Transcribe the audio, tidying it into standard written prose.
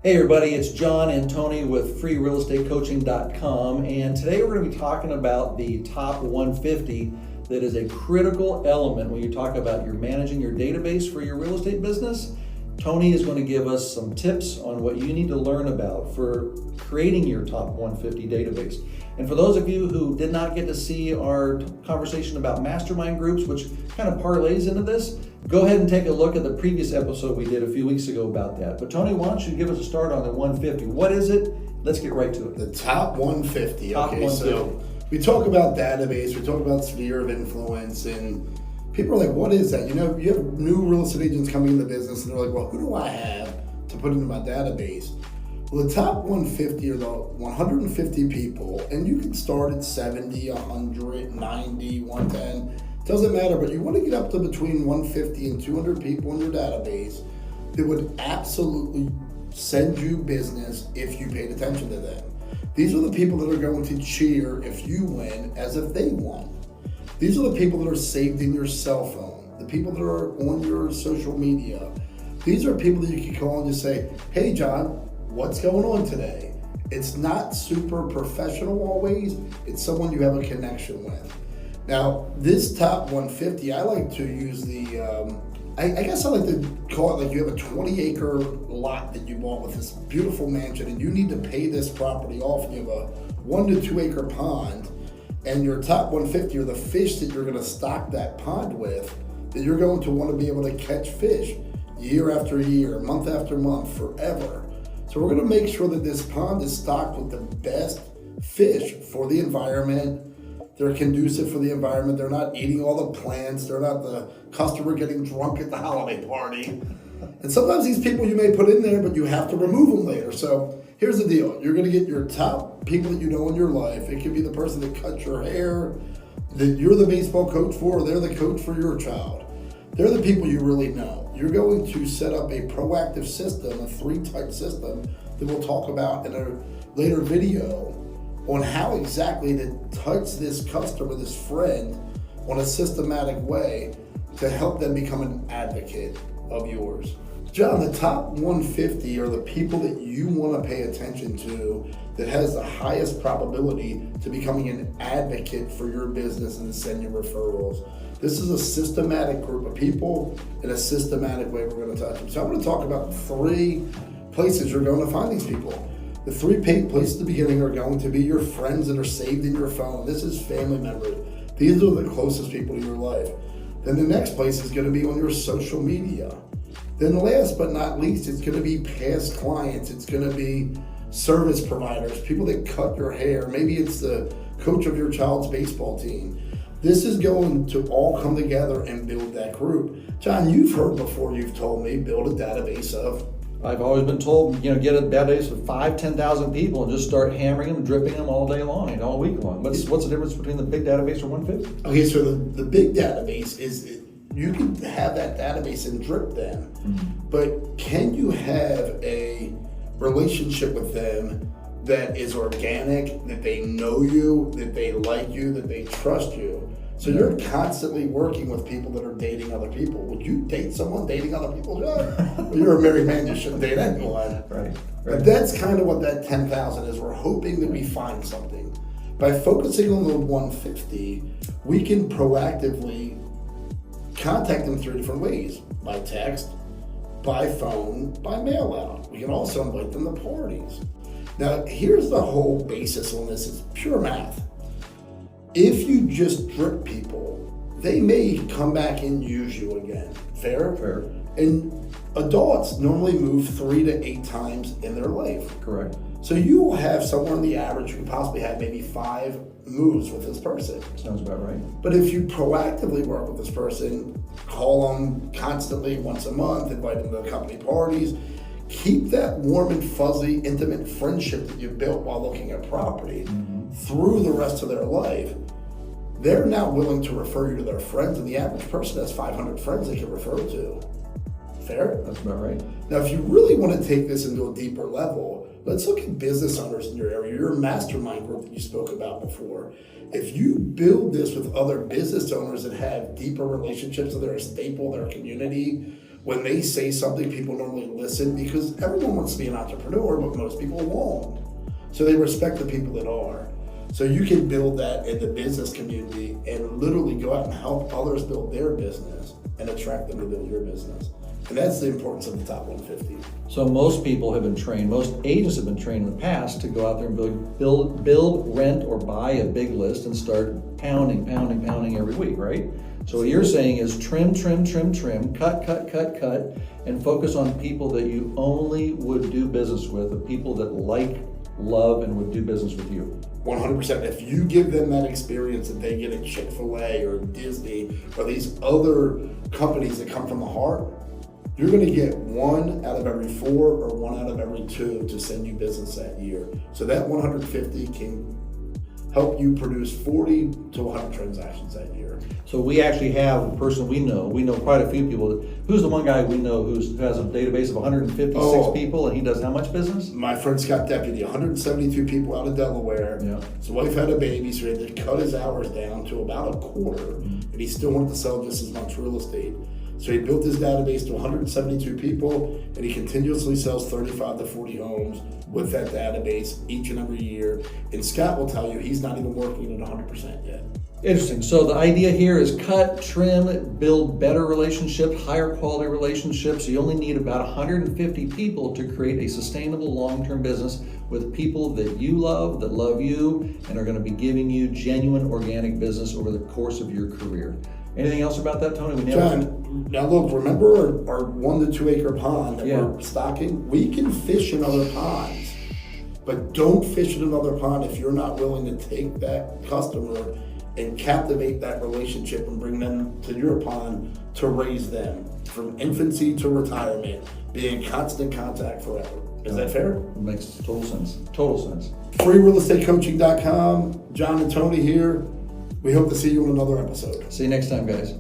Hey everybody, it's John and Tony with freerealestatecoaching.com, and today we're going to be talking about the top 150 that is a critical element when you talk about you're managing your database for your real estate business. Tony is going to give us some tips on what you need to learn about for creating your top 150 database. And for those of you who did not get to see our conversation about mastermind groups, which kind of parlays into this, go ahead and take a look at the previous episode we did a few weeks ago about that. But Tony, why don't you give us a start on the 150? What is it? Let's get right to it. The top 150. Top okay, 150. So we talk about database, we talk about sphere of influence, and people are like, what is that? You know, you have new real estate agents coming into business and they're like, well, who do I have to put into my database? Well, the top 150 are the 150 people, and you can start at 70, 100, 90, 110. Doesn't matter, but you want to get up to between 150 and 200 people in your database that would absolutely send you business if you paid attention to them. These are the people that are going to cheer if you win as if they won. These are the people that are saved in your cell phone, the people that are on your social media. These are people that you can call and just say, hey, John, what's going on today? It's not super professional always. It's someone you have a connection with. Now, this top 150, I like to use the, I guess I like to call it like you have a 20-acre lot that you bought with this beautiful mansion and you need to pay this property off, and you have a 1 to 2 acre pond, and your top 150 are the fish that you're going to stock that pond with, that you're going to want to be able to catch fish year after year, month after month, forever. So we're going to make sure that this pond is stocked with the best fish for the environment. They're conducive for the environment. They're not eating all the plants. They're not the customer getting drunk at the holiday party. And sometimes these people you may put in there, but you have to remove them later. So here's the deal. You're going to get your top people that you know in your life. It could be the person that cuts your hair, that you're the baseball coach for, or they're the coach for your child. They're the people you really know. You're going to set up a proactive system, a 3-type system that we'll talk about in a later video on how exactly to touch this customer, this friend, on a systematic way to help them become an advocate of yours. John, the top 150 are the people that you want to pay attention to that has the highest probability to becoming an advocate for your business and to send you referrals. This is a systematic group of people in a systematic way we're going to touch them. So I'm going to talk about 3 places you're going to find these people. The 3 places at the beginning are going to be your friends that are saved in your phone. This is family members. These are the closest people to your life. Then the next place is going to be on your social media. Then last but not least, it's going to be past clients. It's going to be service providers, people that cut your hair. Maybe it's the coach of your child's baseball team. This is going to all come together and build that group. John, you've heard before, you've told me, build a database of. I've always been told, get a database of 5,000-10,000 people and just start hammering them, dripping them all day long and all week long. What's the difference between the big database or 150? Okay, so the big database is, you can have that database and drip them, but can you have a relationship with them that is organic, that they know you, that they like you, that they trust you? So you're constantly working with people that are dating other people. Would you date someone dating other people, John? Well, you're a married man, you shouldn't date anyone. Right. But that's kind of what that 10,000 is. We're hoping that we find something. By focusing on the 150, we can proactively contact them 3 different ways: by text, by phone, by mail out. We can also invite them to parties. Now, here's the whole basis on this. It's pure math. If you just drip people, they may come back and use you again. Fair? Fair. And adults normally move 3 to 8 times in their life. Correct. So you will have somewhere on the average, you could possibly have maybe 5 moves with this person. Sounds about right. But if you proactively work with this person, call them constantly once a month, invite them to company parties, keep that warm and fuzzy, intimate friendship that you built while looking at property through the rest of their life, they're now willing to refer you to their friends, and the average person has 500 friends they can refer to. Fair? That's about right. Now, if you really want to take this into a deeper level, let's look at business owners in your area, your mastermind group that you spoke about before. If you build this with other business owners that have deeper relationships, that they're a staple of their community, when they say something, people normally listen because everyone wants to be an entrepreneur, but most people won't. So they respect the people that are. So you can build that in the business community and literally go out and help others build their business and attract them to build your business. And that's the importance of the top 150. So most people have been trained, most agents have been trained in the past to go out there and build, rent, or buy a big list and start pounding every week, right? So what you're saying is trim, cut, and focus on people that you only would do business with, the people that like, love, and would do business with you. 100%. If you give them that experience that they get at Chick-fil-A or Disney or these other companies that come from the heart, you're going to get 1 out of every 4 or 1 out of every 2 to send you business that year. So that 150 can help you produce 40 to 100 transactions that year. So we actually have a person we know quite a few people. Who's the one guy we know who has a database of 156 people, and he does how much business? My friend Scott Deputy, 172 people out of Delaware. Yeah. His wife had a baby, so he had to cut his hours down to about a quarter, and he still wanted to sell just as much real estate. So he built his database to 172 people, and he continuously sells 35 to 40 homes with that database each and every year. And Scott will tell you he's not even working at 100% yet. Interesting. So the idea here is cut, trim, build better relationships, higher quality relationships. You only need about 150 people to create a sustainable long-term business with people that you love, that love you, and are going to be giving you genuine organic business over the course of your career. Anything else about that, Tony? John, now look, remember our 1 to 2 acre pond that we're stocking? We can fish in other ponds, but don't fish in another pond if you're not willing to take that customer and captivate that relationship and bring them to your pond to raise them from infancy to retirement, be in constant contact forever. Is that fair? It makes total sense. Total sense. FreeRealEstateCoaching.com. John and Tony here. We hope to see you in another episode. See you next time, guys.